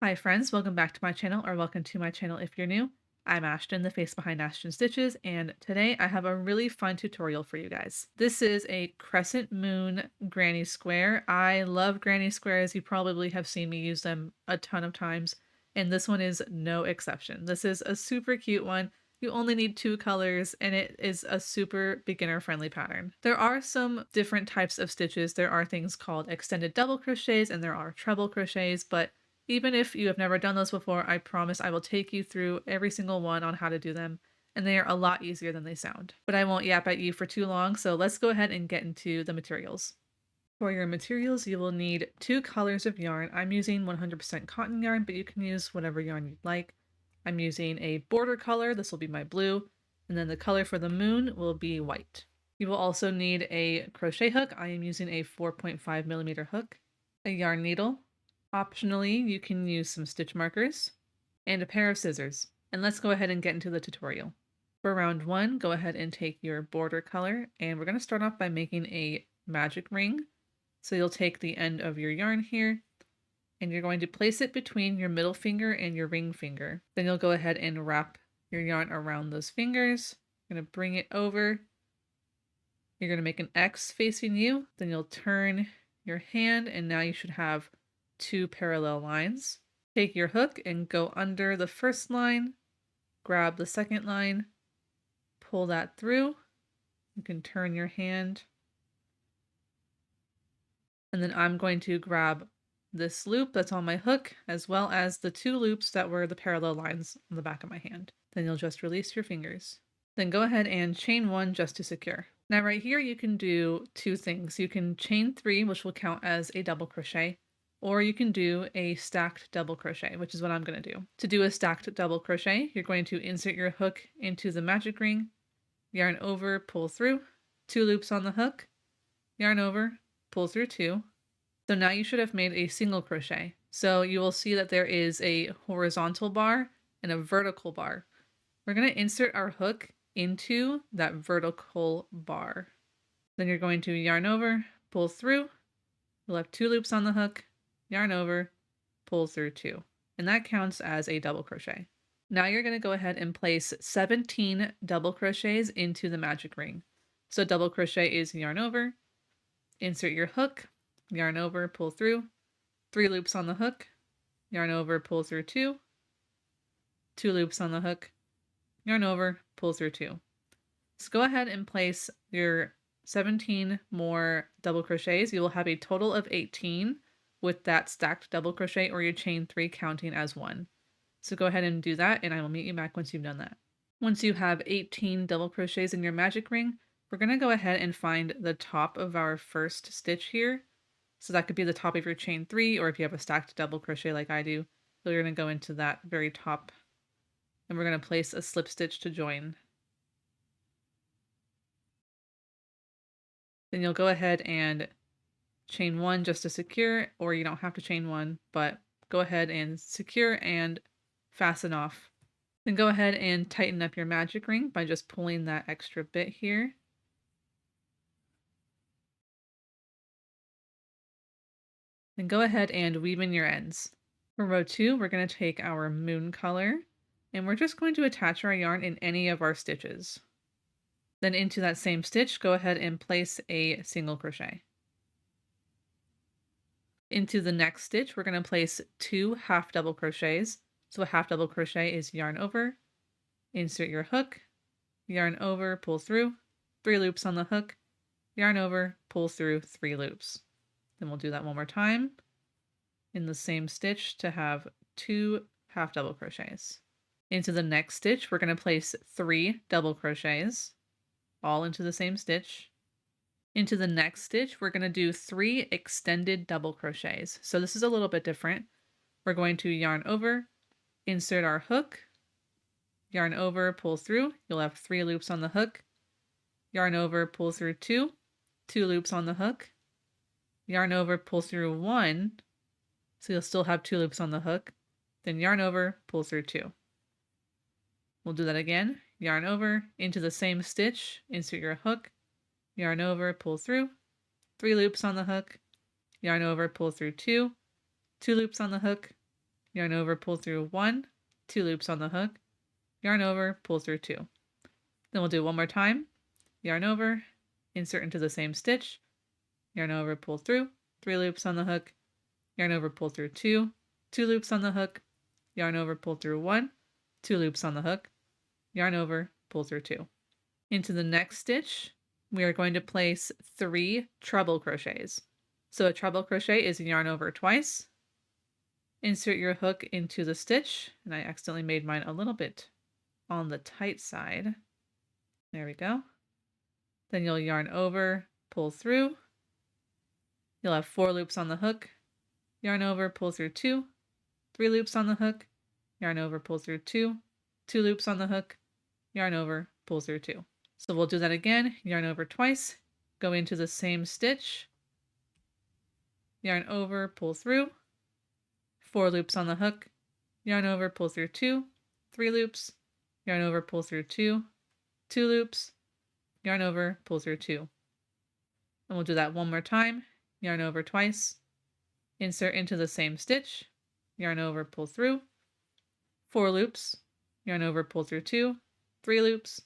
Hi friends, welcome back to my channel, or welcome to my channel if you're new. I'm Ashten, the face behind Ashten Stitches, and today I have a really fun tutorial for you guys. This is a crescent moon granny square. I love granny squares. You probably have seen me use them a ton of times, and this one is no exception. This is a super cute one. You only need 2 colors, and it is a super beginner-friendly pattern. There are some different types of stitches. There are things called extended double crochets, and there are treble crochets, but even if you have never done those before, I promise I will take you through every single one on how to do them, and they are a lot easier than they sound. But I won't yap at you for too long, so let's go ahead and get into the materials. For your materials, you will need 2 colors of yarn. I'm using 100% cotton yarn, but you can use whatever yarn you'd like. I'm using a border color, this will be my blue, and then the color for the moon will be white. You will also need a crochet hook. I am using a 4.5mm hook, a yarn needle. Optionally, you can use some stitch markers and a pair of scissors. And let's go ahead and get into the tutorial. For round 1, go ahead and take your border color, and we're going to start off by making a magic ring. So you'll take the end of your yarn here, and you're going to place it between your middle finger and your ring finger. Then you'll go ahead and wrap your yarn around those fingers. You're going to bring it over. You're going to make an X facing you. Then you'll turn your hand, and now you should have 2 parallel lines. Take your hook and go under the first line, grab the second line, pull that through. You can turn your hand. And then I'm going to grab this loop that's on my hook, as well as the 2 loops that were the parallel lines on the back of my hand. Then you'll just release your fingers. Then go ahead and chain 1 just to secure. Now right here you can do 2 things. You can chain 3, which will count as a double crochet, or you can do a stacked double crochet, which is what I'm going to do. To do a stacked double crochet, you're going to insert your hook into the magic ring, yarn over, pull through, 2 loops on the hook, yarn over, pull through 2. So now you should have made a single crochet. So you will see that there is a horizontal bar and a vertical bar. We're going to insert our hook into that vertical bar. Then you're going to yarn over, pull through, you'll have 2 loops on the hook, yarn over, pull through 2, and that counts as a double crochet. Now you're going to go ahead and place 17 double crochets into the magic ring. So double crochet is yarn over, insert your hook, yarn over, pull through, 3 loops on the hook, yarn over, pull through 2, 2 loops on the hook, yarn over, pull through 2. So go ahead and place your 17 more double crochets. You will have a total of 18 with that stacked double crochet or your chain 3 counting as 1. So go ahead and do that, and I will meet you back once you've done that. Once you have 18 double crochets in your magic ring, we're going to go ahead and find the top of our first stitch here. So that could be the top of your chain 3, or if you have a stacked double crochet like I do, you're going to go into that very top, and we're going to place a slip stitch to join. Then you'll go ahead and chain 1 just to secure, or you don't have to chain 1, but go ahead and secure and fasten off. Then go ahead and tighten up your magic ring by just pulling that extra bit here. Then go ahead and weave in your ends. For row 2, we're going to take our moon color, and we're just going to attach our yarn in any of our stitches. Then into that same stitch, go ahead and place a single crochet. Into the next stitch, we're going to place 2 half double crochets. So a half double crochet is yarn over, insert your hook, yarn over, pull through, 3 loops on the hook, yarn over, pull through 3 loops. Then we'll do that one more time in the same stitch to have 2 half double crochets. Into the next stitch, we're going to place 3 double crochets, all into the same stitch. Into the next stitch, we're going to do 3 extended double crochets. So this is a little bit different. We're going to yarn over, insert our hook, yarn over, pull through. You'll have 3 loops on the hook, yarn over, pull through 2, 2 loops on the hook, yarn over, pull through 1, so you'll still have 2 loops on the hook, then yarn over, pull through 2. We'll do that again. Yarn over, into the same stitch, insert your hook, yarn over, pull through, 3 loops on the hook, yarn over, pull through 2, 2 loops on the hook, yarn over, pull through 1, 2 loops on the hook, yarn over, pull through 2. Then we'll do one more time, yarn over, insert into the same stitch, yarn over, pull through, 3 loops on the hook, yarn over, pull through 2, 2 loops on the hook, yarn over, pull through 1, 2 loops on the hook, yarn over, pull through 2. Into the next stitch, we are going to place 3 treble crochets. So a treble crochet is yarn over twice, insert your hook into the stitch, and I accidentally made mine a little bit on the tight side. There we go. Then you'll yarn over, pull through. You'll have 4 loops on the hook, yarn over, pull through 2, 3 loops on the hook, yarn over, pull through 2, 2 loops on the hook, yarn over, pull through 2. So we'll do that again, yarn over twice, go into the same stitch, yarn over, pull through, 4 loops on the hook, yarn over, pull through 2, 3 loops, yarn over, pull through 2, 2 loops, yarn over, pull through 2. And we'll do that one more time, yarn over twice, insert into the same stitch, yarn over, pull through, 4 loops, yarn over, pull through 2, 3 loops,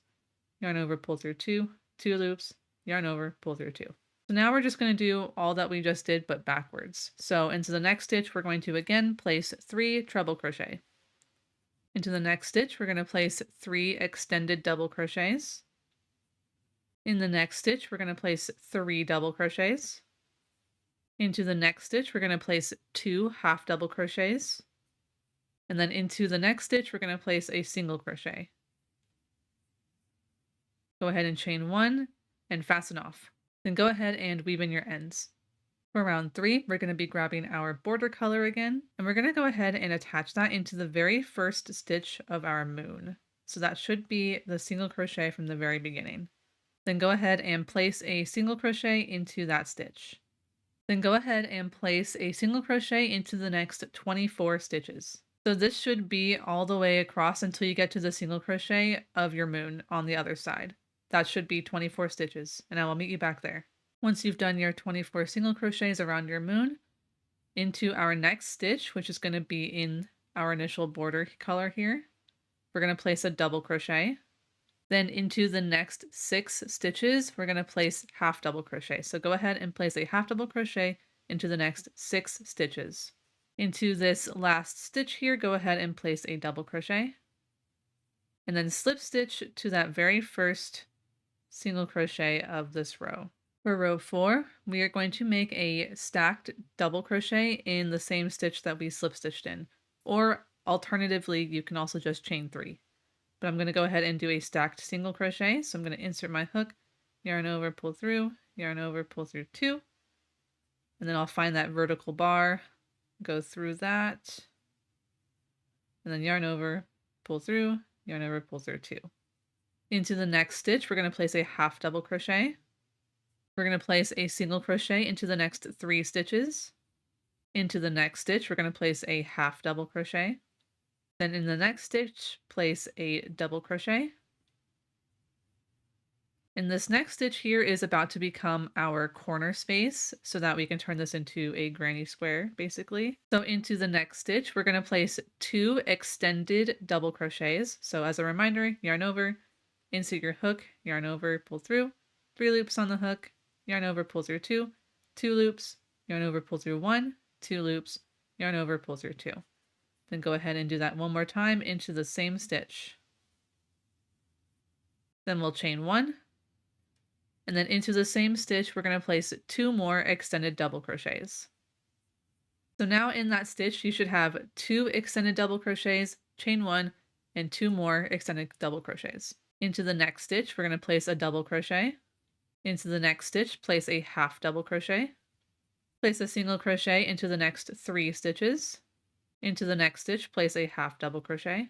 yarn over, pull through 2, 2 loops, yarn over, pull through 2. So now we're just going to do all that we just did but backwards. So into the next stitch we're going to again place 3 treble crochet. Into the next stitch we're going to place 3 extended double crochets. In the next stitch we're going to place 3 double crochets. Into the next stitch we're going to place 2 half double crochets. And then into the next stitch we're going to place a single crochet. Go ahead and chain 1 and fasten off. Then go ahead and weave in your ends. For round 3, we're going to be grabbing our border color again, and we're going to go ahead and attach that into the very first stitch of our moon. So that should be the single crochet from the very beginning. Then go ahead and place a single crochet into that stitch. Then go ahead and place a single crochet into the next 24 stitches. So this should be all the way across until you get to the single crochet of your moon on the other side. That should be 24 stitches, and I will meet you back there. Once you've done your 24 single crochets around your moon, into our next stitch, which is going to be in our initial border color here, we're going to place a double crochet. Then into the next 6 stitches, we're going to place half double crochet. So go ahead and place a half double crochet into the next 6 stitches. Into this last stitch here, go ahead and place a double crochet. And then slip stitch to that very first single crochet of this row. For row 4, we are going to make a stacked double crochet in the same stitch that we slip stitched in, or alternatively you can also just chain 3. But I'm going to go ahead and do a stacked single crochet, so I'm going to insert my hook, yarn over, pull through, yarn over, pull through 2, and then I'll find that vertical bar, go through that, and then yarn over, pull through, yarn over, pull through 2. Into the next stitch, we're going to place a half double crochet. We're going to place a single crochet into the next 3 stitches. Into the next stitch, we're going to place a half double crochet. Then in the next stitch, place a double crochet. And this next stitch here is about to become our corner space so that we can turn this into a granny square, basically. So into the next stitch, we're going to place 2 extended double crochets. So as a reminder, yarn over, insert your hook, yarn over, pull through, 3 loops on the hook, yarn over, pull through 2, 2 loops, yarn over, pull through 1, 2 loops, yarn over, pull through 2. Then go ahead and do that one more time into the same stitch. Then we'll chain 1, and then into the same stitch we're going to place 2 more extended double crochets. So now in that stitch you should have 2 extended double crochets, chain 1, and 2 more extended double crochets. Into the next stitch we're going to place a double crochet. Into the next stitch place a half double crochet. Place a single crochet into the next 3 stitches. Into the next stitch place a half double crochet.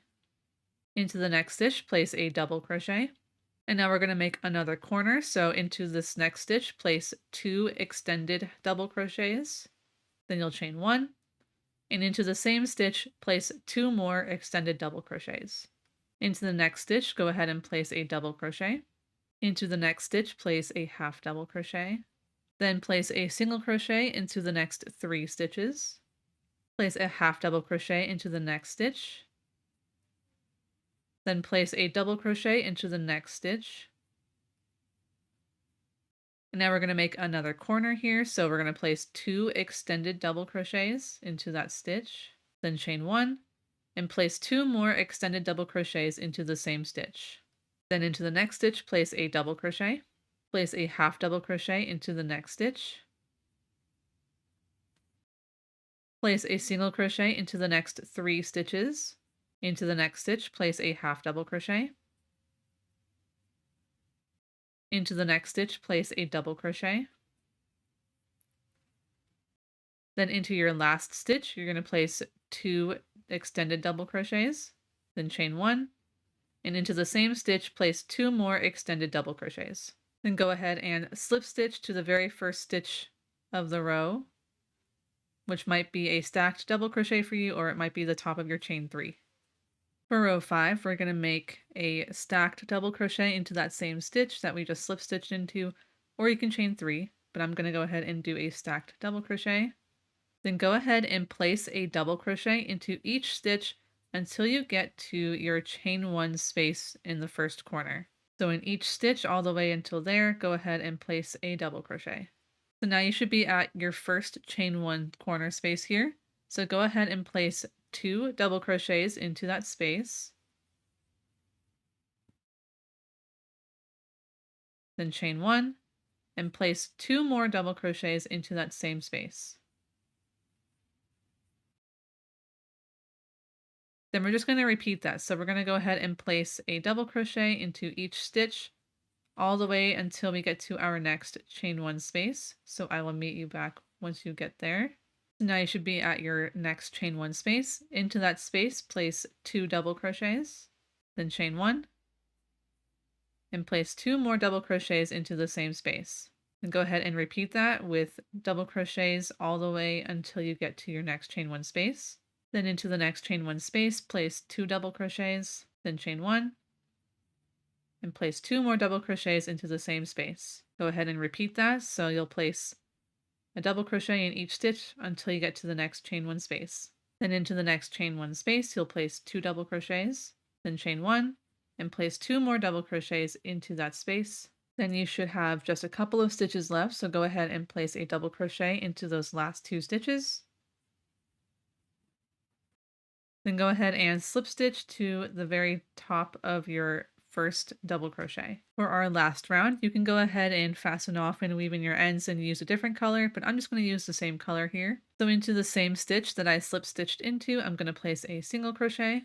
Into the next stitch place a double crochet. And now we're going to make another corner, so into this next stitch place 2 extended double crochets. Then you'll chain 1, and into the same stitch place 2 more extended double crochets. Into the next stitch go ahead and place a double crochet. Into the next stitch place a half double crochet. Then place a single crochet into the next 3 stitches. Place a half double crochet into the next stitch. Then place a double crochet into the next stitch. And now we're going to make another corner here. So we're going to place 2 extended double crochets into that stitch, then chain 1, and place 2 more extended double crochets into the same stitch. Then into the next stitch, place a double crochet, place a half double crochet into the next stitch, place a single crochet into the next 3 stitches, into the next stitch, place a half double crochet, into the next stitch, place a double crochet. Then into your last stitch, you're going to place 2 extended double crochets, then chain 1, and into the same stitch, place 2 more extended double crochets. Then go ahead and slip stitch to the very first stitch of the row, which might be a stacked double crochet for you, or it might be the top of your chain 3. For row 5, we're going to make a stacked double crochet into that same stitch that we just slip stitched into, or you can chain 3, but I'm going to go ahead and do a stacked double crochet. Then go ahead and place a double crochet into each stitch until you get to your chain 1 space in the first corner. So in each stitch all the way until there, go ahead and place a double crochet. So now you should be at your first chain 1 corner space here. So go ahead and place 2 double crochets into that space. Then chain 1 and place 2 more double crochets into that same space. Then we're just going to repeat that. So we're going to go ahead and place a double crochet into each stitch all the way until we get to our next chain 1 space. So I will meet you back once you get there. So now you should be at your next chain 1 space. Into that space, place 2 double crochets, then chain 1, and place 2 more double crochets into the same space. And go ahead and repeat that with double crochets all the way until you get to your next chain 1 space. Then into the next chain 1 space, place 2 double crochets, then chain 1, and place 2 more double crochets into the same space. Go ahead and repeat that, so you'll place a double crochet in each stitch until you get to the next chain 1 space. Then into the next chain 1 space, you'll place 2 double crochets, then chain 1, and place 2 more double crochets into that space. Then you should have just a couple of stitches left, so go ahead and place a double crochet into those last 2 stitches. Then go ahead and slip stitch to the very top of your first double crochet. For our last round, you can go ahead and fasten off and weave in your ends and use a different color, but I'm just going to use the same color here. So into the same stitch that I slip stitched into, I'm going to place a single crochet.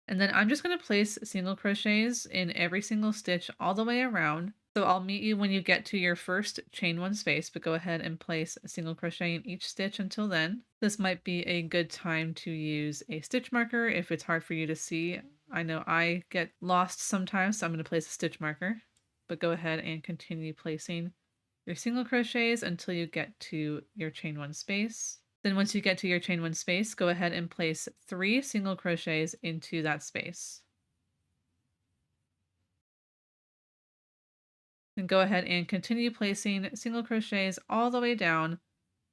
And then I'm just going to place single crochets in every single stitch all the way around. So I'll meet you when you get to your first chain 1 space, but go ahead and place a single crochet in each stitch until then. This might be a good time to use a stitch marker if it's hard for you to see. I know I get lost sometimes, so I'm going to place a stitch marker, but go ahead and continue placing your single crochets until you get to your chain 1 space. Then once you get to your chain 1 space, go ahead and place 3 single crochets into that space. And go ahead and continue placing single crochets all the way down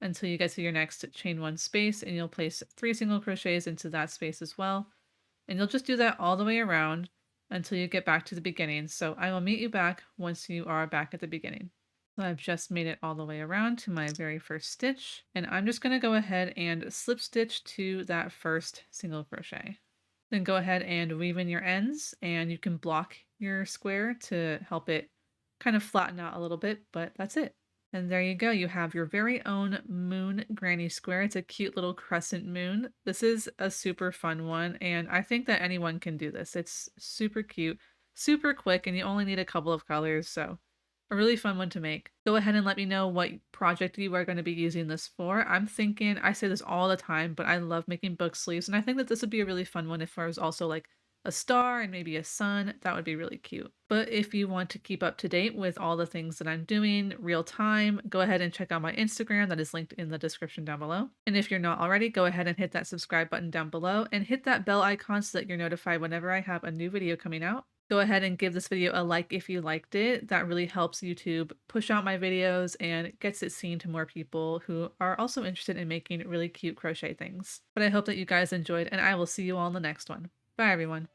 until you get to your next chain 1 space, and you'll place 3 single crochets into that space as well. And you'll just do that all the way around until you get back to the beginning. So I will meet you back once you are back at the beginning. So I've just made it all the way around to my very first stitch, and I'm just going to go ahead and slip stitch to that first single crochet. Then go ahead and weave in your ends, and you can block your square to help it kind of flatten out a little bit, but that's it. And there you go, you have your very own moon granny square. It's a cute little crescent moon. This is a super fun one, and I think that anyone can do this. It's super cute, super quick, and you only need a couple of colors, so a really fun one to make. Go ahead and let me know what project you are going to be using this for. I'm thinking, I say this all the time, but I love making book sleeves, and I think that this would be a really fun one if there was also like a star and maybe a sun. That would be really cute. But if you want to keep up to date with all the things that I'm doing real time, go ahead and check out my Instagram that is linked in the description down below. And if you're not already, go ahead and hit that subscribe button down below and hit that bell icon so that you're notified whenever I have a new video coming out. Go ahead and give this video a like if you liked it. That really helps YouTube push out my videos and gets it seen to more people who are also interested in making really cute crochet things. But I hope that you guys enjoyed, and I will see you all in the next one. Bye, everyone.